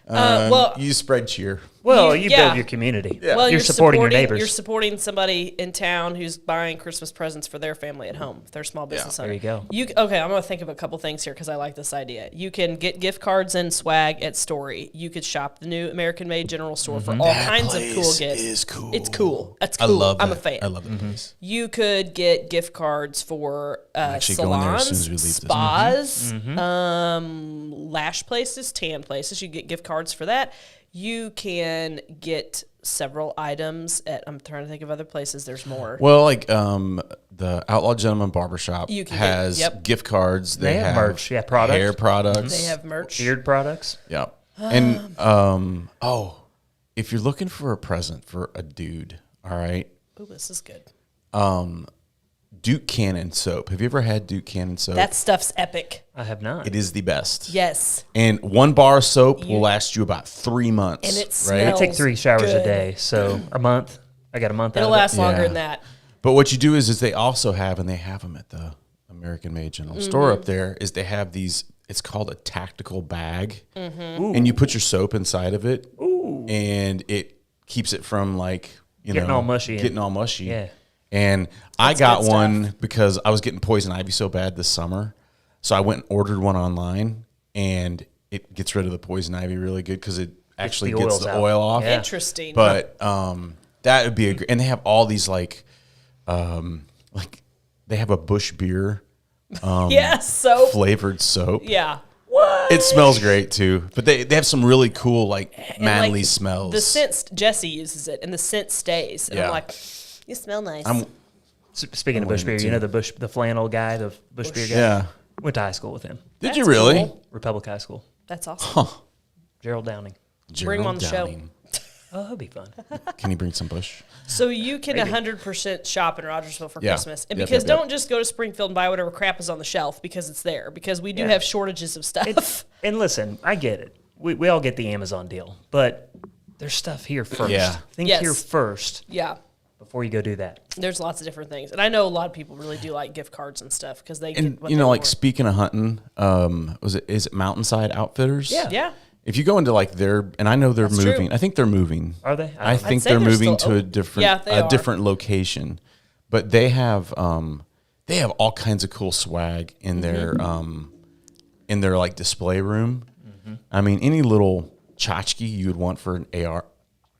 [SPEAKER 1] You spread cheer.
[SPEAKER 3] Well, you build your community.
[SPEAKER 1] Yeah.
[SPEAKER 2] Well,
[SPEAKER 3] you're supporting your neighbors.
[SPEAKER 2] You're supporting somebody in town who's buying Christmas presents for their family at home. If they're a small business owner.
[SPEAKER 3] There you go.
[SPEAKER 2] Okay, I'm going to think of a couple things here because I like this idea. You can get gift cards and swag at Story. You could shop the new American Made General Store for all kinds of cool gifts.
[SPEAKER 1] Is cool.
[SPEAKER 2] It's cool. That's cool. I'm a fan.
[SPEAKER 1] I love that place.
[SPEAKER 2] You could get gift cards for
[SPEAKER 1] going there as soon
[SPEAKER 2] salons,
[SPEAKER 1] as we leave this.
[SPEAKER 2] spas, lash places, tan places. You get gift cards for that. You can get several items at, I'm trying to think of other places. There's more.
[SPEAKER 1] Well, like the Outlaw Gentleman Barbershop has gift cards. They have
[SPEAKER 3] merch, products.
[SPEAKER 1] Hair products.
[SPEAKER 2] They have merch.
[SPEAKER 3] Beard products.
[SPEAKER 1] Yeah. And if you're looking for a present for a dude, all right.
[SPEAKER 2] Ooh, this is good.
[SPEAKER 1] Duke Cannon soap. Have you ever had Duke Cannon soap?
[SPEAKER 2] That stuff's epic.
[SPEAKER 3] I have not.
[SPEAKER 1] It is the best.
[SPEAKER 2] Yes.
[SPEAKER 1] And one bar of soap will last you about 3 months.
[SPEAKER 2] And it
[SPEAKER 1] right?
[SPEAKER 2] smells
[SPEAKER 3] I take 3 showers
[SPEAKER 2] good.
[SPEAKER 3] a day, so a month. I got a month.
[SPEAKER 2] It'll last longer than that.
[SPEAKER 1] But what you do is they also have, and they have them at the American Made General Store up there, is they have these, it's called a tactical bag. And you put your soap inside of it. Ooh. And it keeps it from getting all mushy.
[SPEAKER 3] Yeah.
[SPEAKER 1] And I got one because I was getting poison ivy so bad this summer. So I went and ordered one online, and it gets rid of the poison ivy really good because it actually gets the oil off.
[SPEAKER 2] Yeah. Interesting.
[SPEAKER 1] But that would be and they have all these they have a Bush beer
[SPEAKER 2] soap.
[SPEAKER 1] flavored soap.
[SPEAKER 2] Yeah.
[SPEAKER 1] What? It smells great too. But they have some really cool manly smells.
[SPEAKER 2] The scent, Jesse uses it, and the scent stays. And I'm like, you smell nice.
[SPEAKER 3] Speaking of Bush beer, you know the flannel guy, the Bush beer guy?
[SPEAKER 1] Yeah.
[SPEAKER 3] Went to high school with him.
[SPEAKER 1] Did you really?
[SPEAKER 2] Cool.
[SPEAKER 3] Republic High School.
[SPEAKER 2] That's awesome.
[SPEAKER 3] Gerald Downing.
[SPEAKER 2] Bring him on the show.
[SPEAKER 3] Oh, that'd be fun.
[SPEAKER 1] Can you bring some Bush?
[SPEAKER 2] So you can 100% shop in Rogersville for Christmas. And because don't just go to Springfield and buy whatever crap is on the shelf because it's there. Because we do have shortages of stuff.
[SPEAKER 3] And listen, I get it. We all get the Amazon deal. But there's stuff here first.
[SPEAKER 1] Yeah.
[SPEAKER 3] Think here first.
[SPEAKER 2] Yeah.
[SPEAKER 3] Before you go do that.
[SPEAKER 2] There's lots of different things. And I know a lot of people really do like gift cards and stuff because they
[SPEAKER 1] get
[SPEAKER 2] what they want.
[SPEAKER 1] Speaking of hunting, is it Mountainside Outfitters?
[SPEAKER 2] Yeah. Yeah.
[SPEAKER 1] If you go into and I know they're moving.
[SPEAKER 2] True.
[SPEAKER 1] I think they're moving.
[SPEAKER 3] Are they?
[SPEAKER 1] I think they're moving to a different location. But they have all kinds of cool swag in their display room. Mm-hmm. I mean, any little tchotchke you would want for an AR,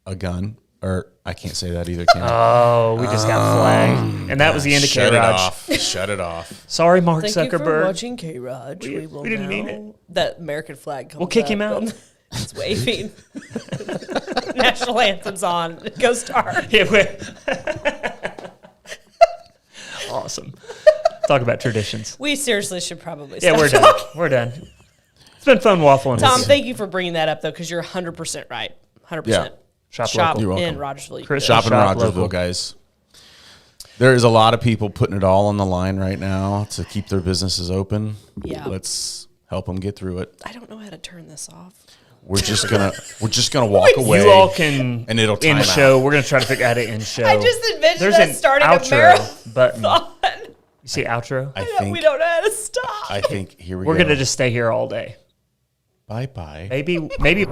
[SPEAKER 1] a gun. Or I can't say that either, can I?
[SPEAKER 3] Oh, we just got flagged. And that was the end of K-ROG.
[SPEAKER 1] Shut it off.
[SPEAKER 3] Sorry, Mark
[SPEAKER 2] Thank
[SPEAKER 3] Zuckerberg.
[SPEAKER 2] you for watching K-ROG.
[SPEAKER 3] We didn't mean it.
[SPEAKER 2] That American flag comes
[SPEAKER 3] We'll kick
[SPEAKER 2] up
[SPEAKER 3] him out.
[SPEAKER 2] It's waving. National anthem's on. Go Star.
[SPEAKER 3] Yeah, awesome. Talk about traditions.
[SPEAKER 2] We seriously should probably stop.
[SPEAKER 3] Yeah, we're done. We're done. It's been fun waffling.
[SPEAKER 2] Tom, thank you for bringing that up, though, because you're 100% right. 100%.
[SPEAKER 1] Yeah.
[SPEAKER 2] Shop
[SPEAKER 1] You're
[SPEAKER 2] in
[SPEAKER 1] welcome.
[SPEAKER 2] Rogersville.
[SPEAKER 1] Shop in Rogersville, guys. There is a lot of people putting it all on the line right now to keep their businesses open.
[SPEAKER 2] Yeah.
[SPEAKER 1] Let's help them get through it.
[SPEAKER 2] I don't know how to turn this off.
[SPEAKER 1] We're just gonna walk away.
[SPEAKER 3] You all can
[SPEAKER 1] and it'll time
[SPEAKER 3] end show.
[SPEAKER 1] out.
[SPEAKER 3] We're gonna try to figure out how to end show.
[SPEAKER 2] I just envisioned
[SPEAKER 3] There's
[SPEAKER 2] us
[SPEAKER 3] an
[SPEAKER 2] starting
[SPEAKER 3] outro
[SPEAKER 2] a marathon.
[SPEAKER 3] button. You see outro?
[SPEAKER 2] We don't know how to stop.
[SPEAKER 1] I think here we go.
[SPEAKER 3] We're gonna just stay here all day.
[SPEAKER 1] Bye bye.
[SPEAKER 3] Maybe.